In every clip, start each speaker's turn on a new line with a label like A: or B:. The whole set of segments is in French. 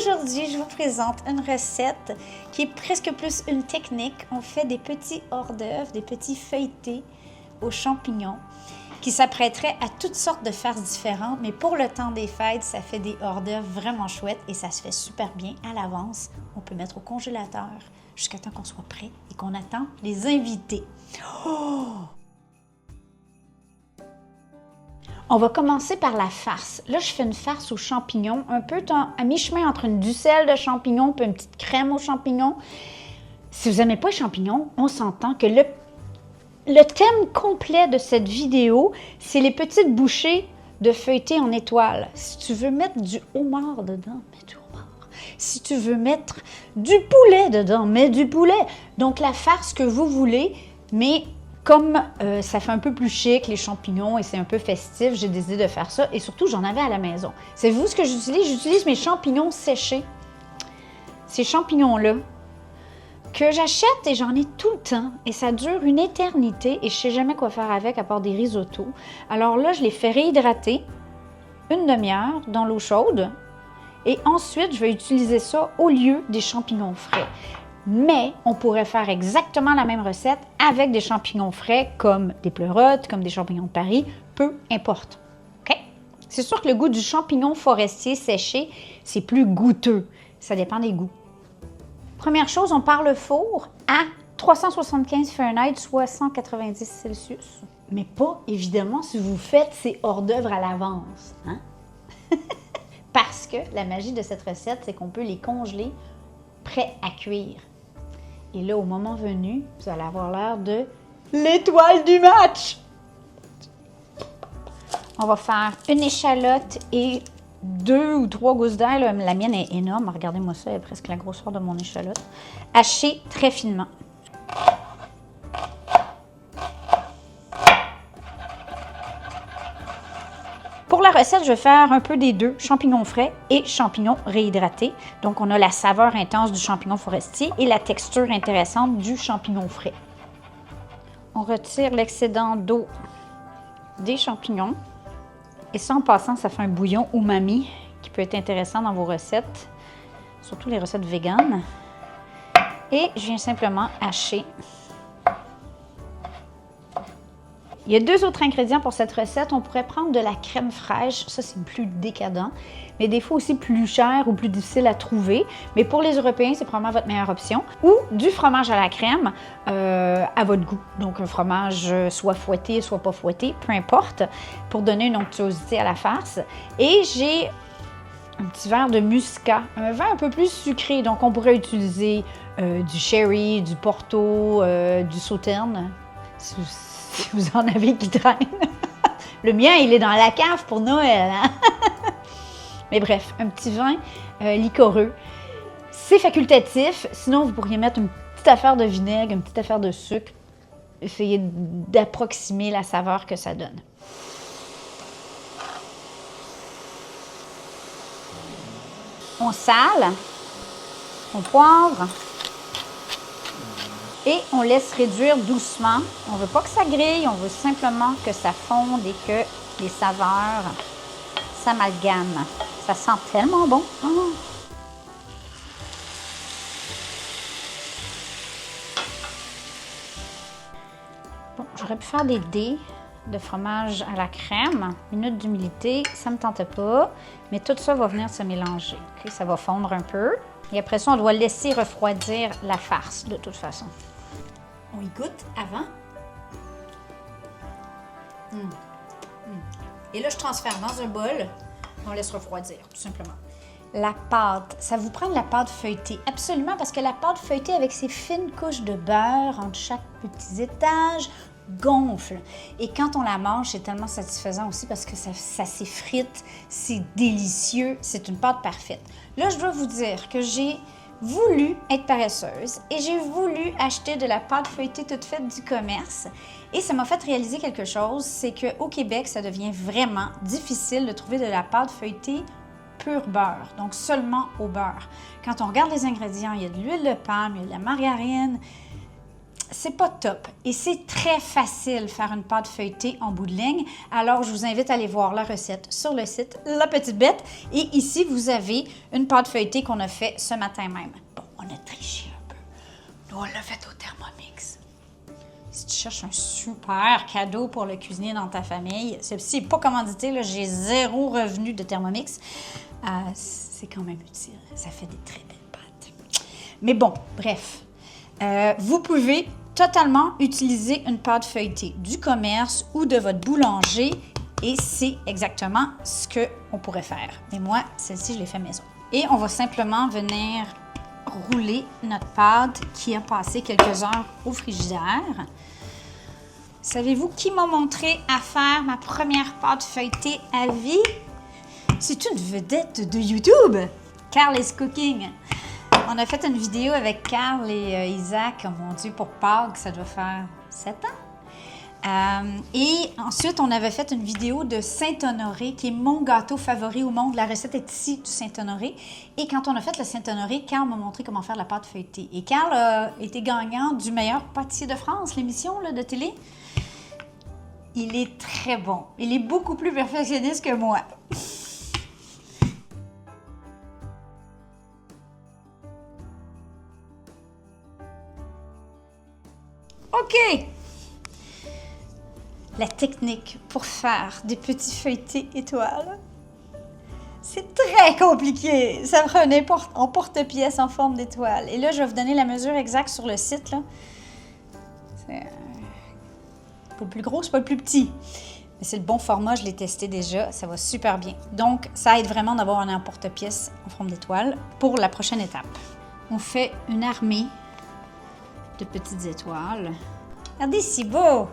A: Aujourd'hui, je vous présente une recette qui est presque plus une technique. On fait des petits hors d'œuvre, des petits feuilletés aux champignons qui s'apprêteraient à toutes sortes de farces différentes, mais pour le temps des fêtes, ça fait des hors d'œuvre vraiment chouettes et ça se fait super bien à l'avance. On peut mettre au congélateur jusqu'à temps qu'on soit prêt et qu'on attend les invités. Oh! On va commencer par la farce. Là, je fais une farce aux champignons, un peu à mi-chemin entre une ducelle de champignons et une petite crème aux champignons. Si vous n'aimez pas les champignons, on s'entend que le thème complet de cette vidéo, c'est les petites bouchées de feuilleté en étoiles. Si tu veux mettre du homard dedans, mets du homard. Si tu veux mettre du poulet dedans, mets du poulet. Donc, la farce que vous voulez, mais comme ça fait un peu plus chic, les champignons, et c'est un peu festif, j'ai décidé de faire ça. Et surtout, j'en avais à la maison. Savez-vous ce que j'utilise? J'utilise mes champignons séchés. Ces champignons-là, que j'achète et j'en ai tout le temps. Et ça dure une éternité et je ne sais jamais quoi faire avec à part des risottos. Alors là, je les fais réhydrater une demi-heure dans l'eau chaude. Et ensuite, je vais utiliser ça au lieu des champignons frais. Mais on pourrait faire exactement la même recette avec des champignons frais comme des pleurotes, comme des champignons de Paris, peu importe. OK? C'est sûr que le goût du champignon forestier séché, c'est plus goûteux. Ça dépend des goûts. Première chose, on part le four à 375 Fahrenheit, soit 190 Celsius. Mais pas, évidemment, si vous faites ces hors d'œuvre à l'avance. Hein? Parce que la magie de cette recette, c'est qu'on peut les congeler prêts à cuire. Et là, au moment venu, vous allez avoir l'air de l'étoile du match! On va faire une échalote et 2 ou 3 gousses d'ail. La mienne est énorme. Regardez-moi ça, elle est presque la grosseur de mon échalote. Hachée très finement. Pour la recette, je vais faire un peu des deux, champignons frais et champignons réhydratés. Donc, on a la saveur intense du champignon forestier et la texture intéressante du champignon frais. On retire l'excédent d'eau des champignons. Et ça, en passant, ça fait un bouillon umami qui peut être intéressant dans vos recettes, surtout les recettes véganes. Et je viens simplement hacher. Il y a 2 autres ingrédients pour cette recette. On pourrait prendre de la crème fraîche. Ça, c'est plus décadent, mais des fois aussi plus cher ou plus difficile à trouver. Mais pour les Européens, c'est probablement votre meilleure option. Ou du fromage à la crème à votre goût. Donc, un fromage soit fouetté, soit pas fouetté, peu importe, pour donner une onctuosité à la farce. Et j'ai un petit verre de muscat, un vin un peu plus sucré. Donc, on pourrait utiliser du sherry, du porto, du sauterne. Si vous en avez qui traînent. Le mien, il est dans la cave pour Noël. Hein? Mais bref, un petit vin liquoreux. C'est facultatif. Sinon, vous pourriez mettre une petite affaire de vinaigre, une petite affaire de sucre. Essayez d'approximer la saveur que ça donne. On sale. On poivre. Et on laisse réduire doucement. On ne veut pas que ça grille, on veut simplement que ça fonde et que les saveurs s'amalgament. Ça sent tellement bon. Oh. Bon, j'aurais pu faire des dés de fromage à la crème. Minute d'humilité, ça ne me tentait pas. Mais tout ça va venir se mélanger. Okay? Ça va fondre un peu. Et après ça, on doit laisser refroidir la farce de toute façon. On y goûte avant. Et là, je transfère dans un bol. On laisse refroidir, tout simplement. La pâte, ça vous prend de la pâte feuilletée. Absolument, parce que la pâte feuilletée avec ses fines couches de beurre entre chaque petit étage gonfle. Et quand on la mange, c'est tellement satisfaisant aussi parce que ça s'effrite, c'est délicieux, c'est une pâte parfaite. Là, je dois vous dire que j'ai voulu être paresseuse et j'ai voulu acheter de la pâte feuilletée toute faite du commerce et ça m'a fait réaliser quelque chose, c'est qu'au Québec, ça devient vraiment difficile de trouver de la pâte feuilletée pur beurre, donc seulement au beurre. Quand on regarde les ingrédients, il y a de l'huile de palme, il y a de la margarine, c'est pas top. Et c'est très facile faire une pâte feuilletée en bout de ligne. Alors, je vous invite à aller voir la recette sur le site La Petite Bête. Et ici, vous avez une pâte feuilletée qu'on a fait ce matin même. Bon, on a triché un peu. Nous, on l'a fait au Thermomix. Si tu cherches un super cadeau pour le cuisinier dans ta famille, ceci n'est pas commandité, là, j'ai 0 revenu de Thermomix. C'est quand même utile. Ça fait des très belles pâtes. Mais bon, bref. Vous pouvez totalement utiliser une pâte feuilletée du commerce ou de votre boulanger et c'est exactement ce qu'on pourrait faire. Mais moi, celle-ci, je l'ai fait maison. Et on va simplement venir rouler notre pâte qui a passé quelques heures au frigidaire. Savez-vous qui m'a montré à faire ma première pâte feuilletée à vie? C'est une vedette de YouTube, Carl is Cooking. On a fait une vidéo avec Carl et Isaac, oh mon Dieu, pour Pâques, ça doit faire 7 ans. Et ensuite, on avait fait une vidéo de Saint-Honoré, qui est mon gâteau favori au monde. La recette est ici du Saint-Honoré. Et quand on a fait le Saint-Honoré, Carl m'a montré comment faire la pâte feuilletée. Et Carl a été gagnant du meilleur pâtissier de France, l'émission de télé. Il est très bon. Il est beaucoup plus perfectionniste que moi. OK! La technique pour faire des petits feuilletés étoiles, c'est très compliqué. Ça prend en porte-pièce en forme d'étoile. Et là, je vais vous donner la mesure exacte sur le site. C'est pas le plus gros, c'est pas le plus petit. Mais c'est le bon format, je l'ai testé déjà. Ça va super bien. Donc, ça aide vraiment d'avoir un emporte-pièce en forme d'étoile pour la prochaine étape. On fait une armée de petites étoiles. Regardez, c'est beau!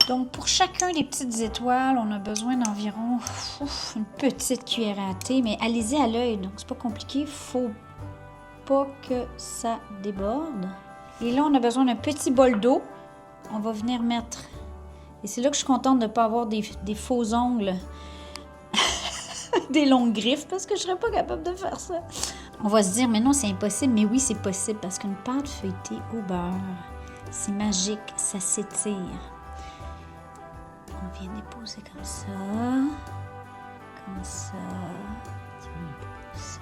A: Donc, pour chacun des petites étoiles, on a besoin d'environ une petite cuillère à thé, mais allez-y à l'œil, donc c'est pas compliqué. Il faut pas que ça déborde. Et là, on a besoin d'un petit bol d'eau. On va venir mettre... Et c'est là que je suis contente de ne pas avoir des faux ongles, des longues griffes, parce que je serais pas capable de faire ça. On va se dire, mais non, c'est impossible. Mais oui, c'est possible, parce qu'une pâte feuilletée au beurre, c'est magique, ça s'étire. On vient déposer comme ça, comme ça, comme ça.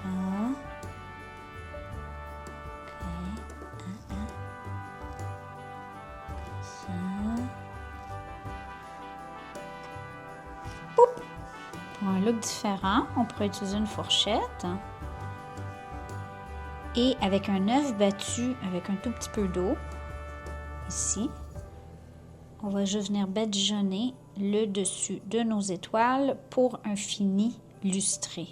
A: OK. Comme ça. Poup! Pour un look différent, on pourrait utiliser une fourchette. Et avec un œuf battu avec un tout petit peu d'eau, ici, on va juste venir badigeonner le dessus de nos étoiles pour un fini lustré.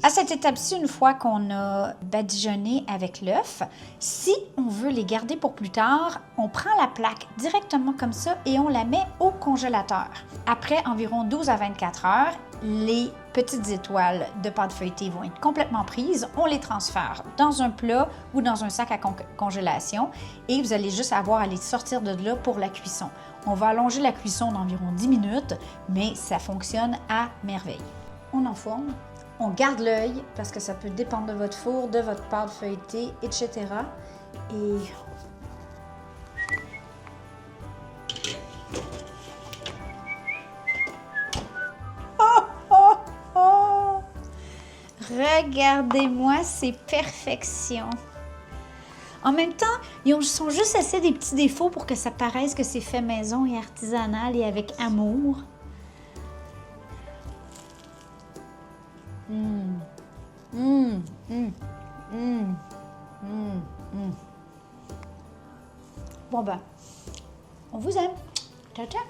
A: À cette étape-ci, une fois qu'on a badigeonné avec l'œuf, si on veut les garder pour plus tard, on prend la plaque directement comme ça et on la met au congélateur. Après environ 12 à 24 heures, les petites étoiles de pâte feuilletée vont être complètement prises. On les transfère dans un plat ou dans un sac à congélation et vous allez juste avoir à les sortir de là pour la cuisson. On va allonger la cuisson d'environ 10 minutes, mais ça fonctionne à merveille. On enfourne. On garde l'œil parce que ça peut dépendre de votre four, de votre pâte feuilletée, etc. Et regardez-moi ces perfections. En même temps, ils sont juste assez des petits défauts pour que ça paraisse que c'est fait maison et artisanal et avec amour. Bon ben, on vous aime. Ciao, ciao.